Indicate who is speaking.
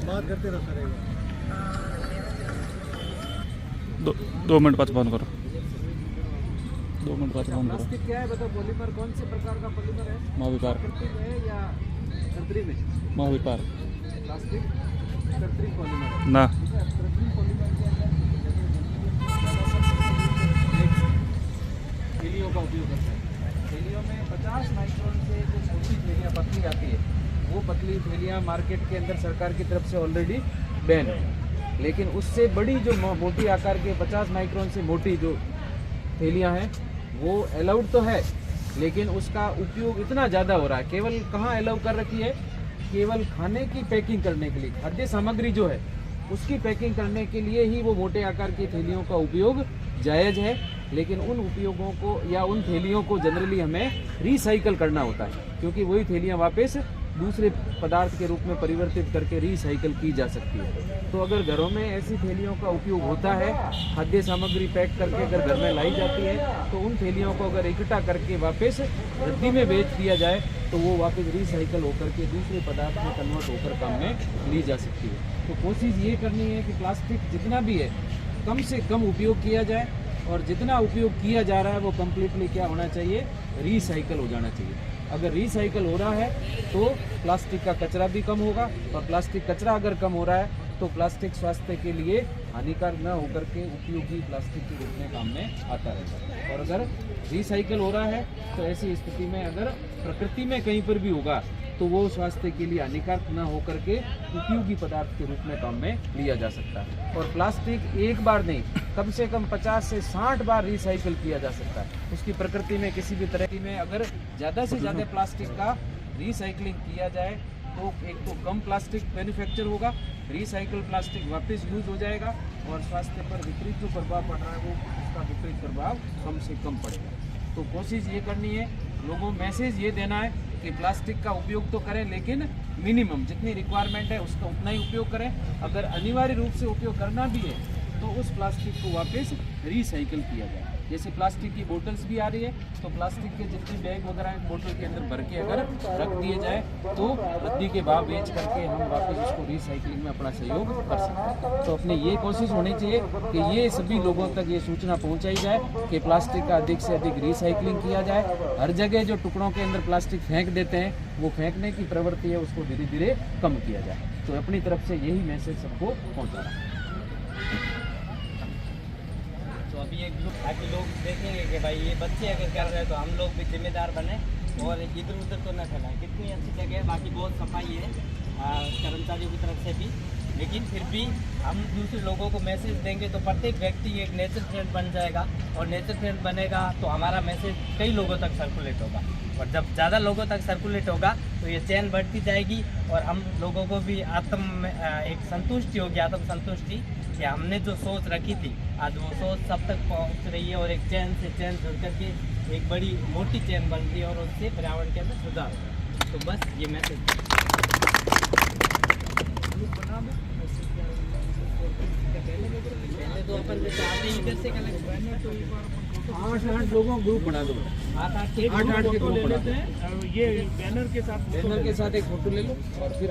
Speaker 1: बात करते रहो सर।
Speaker 2: 2 मिनट बाद बंद करो। 2 मिनट बाद बंद करो।
Speaker 3: प्लास्टिक क्या है बताओ? पॉलीमर कौन से प्रकार का पॉलीमर है?
Speaker 2: महाविपार।
Speaker 3: कृत्रिम है या कृत्रिम है?
Speaker 2: महाविपार
Speaker 3: प्लास्टिक कृत्रिम पॉलीमर है।
Speaker 2: ना
Speaker 3: ठीक है, कृत्रिम पॉलीमर के अंदर थैलियों का उपयोग करते हैं। थैलियों में 50 माइक्रोन से जो छोटी थैलियाँ पतली आती है, वो पतली थैलियाँ मार्केट के अंदर सरकार की तरफ से ऑलरेडी बैन है। लेकिन उससे बड़ी जो मोटी आकार के 50 माइक्रोन से मोटी जो थैलियाँ हैं वो अलाउड तो है, लेकिन उसका उपयोग इतना ज़्यादा हो रहा है। केवल कहाँ अलाउ कर रखी है? केवल खाने की पैकिंग करने के लिए, खाद्य सामग्री जो है उसकी पैकिंग करने के लिए ही वो मोटे आकार की थैलियों का उपयोग जायज़ है। लेकिन उन उपयोगों को या उन थैलियों को जनरली हमें रिसाइकल करना होता है, क्योंकि वही थैलियाँ वापस दूसरे पदार्थ के रूप में परिवर्तित करके रिसाइकल की जा सकती है। तो अगर घरों में ऐसी थैलियों का उपयोग होता है, खाद्य सामग्री पैक करके अगर घर में लाई जाती है, तो उन थैलियों को अगर इकट्ठा करके वापस रद्दी में बेच दिया जाए तो वो वापस रिसाइकल होकर के दूसरे पदार्थ में कन्वर्ट होकर काम में ली जा सकती है। तो कोशिश ये करनी है कि प्लास्टिक जितना भी है कम से कम उपयोग किया जाए, और जितना उपयोग किया जा रहा है वो कम्प्लीटली क्या होना चाहिए? रिसाइकल हो जाना चाहिए। अगर रिसाइकल हो रहा है तो प्लास्टिक का कचरा भी कम होगा, और प्लास्टिक कचरा अगर कम हो रहा है तो प्लास्टिक स्वास्थ्य के लिए हानिकारक न होकर के उपयोगी प्लास्टिक के रूप में काम में आता है। और अगर रिसाइकल हो रहा है तो ऐसी स्थिति में अगर प्रकृति में कहीं पर भी होगा तो वो स्वास्थ्य के लिए हानिकारक न होकर के उपयोगी पदार्थ के रूप में काम में लिया जा सकता है। और प्लास्टिक एक बार नहीं, कम से कम 50 से 60 बार रिसाइकिल किया जा सकता है। उसकी प्रकृति में किसी भी तरह की में अगर ज़्यादा से ज़्यादा प्लास्टिक का रिसाइकलिंग किया जाए तो एक तो कम प्लास्टिक मैन्युफैक्चर होगा, रिसाइकल प्लास्टिक वापस यूज हो जाएगा, और स्वास्थ्य पर विपरीत जो प्रभाव पड़ रहा है वो उसका विपरीत प्रभाव कम से कम पड़ेगा। तो कोशिश ये करनी है, लोगों मैसेज ये देना है कि प्लास्टिक का उपयोग तो करें, लेकिन मिनिमम जितनी रिक्वायरमेंट है उसका उतना ही उपयोग करें। अगर अनिवार्य रूप से उपयोग करना भी है तो उस प्लास्टिक को वापस रिसाइकिल किया जाए। जैसे प्लास्टिक की बोतल्स भी आ रही है, तो प्लास्टिक के जितने बैग वगैरह बोतल के अंदर भर के अगर रख दिए जाए तो रद्दी के भाव बेच करके हम वापस उसको रिसाइकलिंग में अपना सहयोग कर सकते हैं। तो अपनी ये कोशिश होनी चाहिए कि ये सभी लोगों तक ये सूचना पहुंचाई जाए कि प्लास्टिक का अधिक से अधिक रिसाइकलिंग किया जाए। हर जगह जो टुकड़ों के अंदर प्लास्टिक फेंक देते हैं वो फेंकने की प्रवृत्ति है, उसको धीरे धीरे कम किया जाए। तो अपनी तरफ से यही मैसेज सबको पहुँचा रहा है।
Speaker 4: अभी एक ताकि लोग देखेंगे कि भाई ये बच्चे अगर कर रहे हैं तो हम लोग भी जिम्मेदार बने और इधर उधर तो न फैलाएं। कितनी अच्छी जगह है, बाकी बहुत सफाई है कर्मचारियों की तरफ से भी, लेकिन फिर भी हम दूसरे लोगों को मैसेज देंगे तो प्रत्येक व्यक्ति एक नेचर फ्रेंड बन जाएगा, और नेचर फ्रेंड बनेगा तो हमारा मैसेज कई लोगों तक सर्कुलेट होगा, और जब ज़्यादा लोगों तक सर्कुलेट होगा तो ये चैन बढ़ती जाएगी, और हम लोगों को भी एक संतुष्टि होगी, आत्म संतुष्टि कि हमने जो सोच रखी थी आज वो सोच सब तक पहुंच रही है, और एक चैन से चैन जुड़ करके एक बड़ी मोटी चैन बन रही है, और उससे पर्यावरण के अंदर सुधार होगा। तो बस ये मैसेज पहले तो अपन जैसे आते ही इधर से कनेक्ट
Speaker 3: 8 लोगों का ग्रुप बना दो, 8 के ग्रुप ले लेते हैं, ये बैनर के साथ एक फोटो ले लो और फिर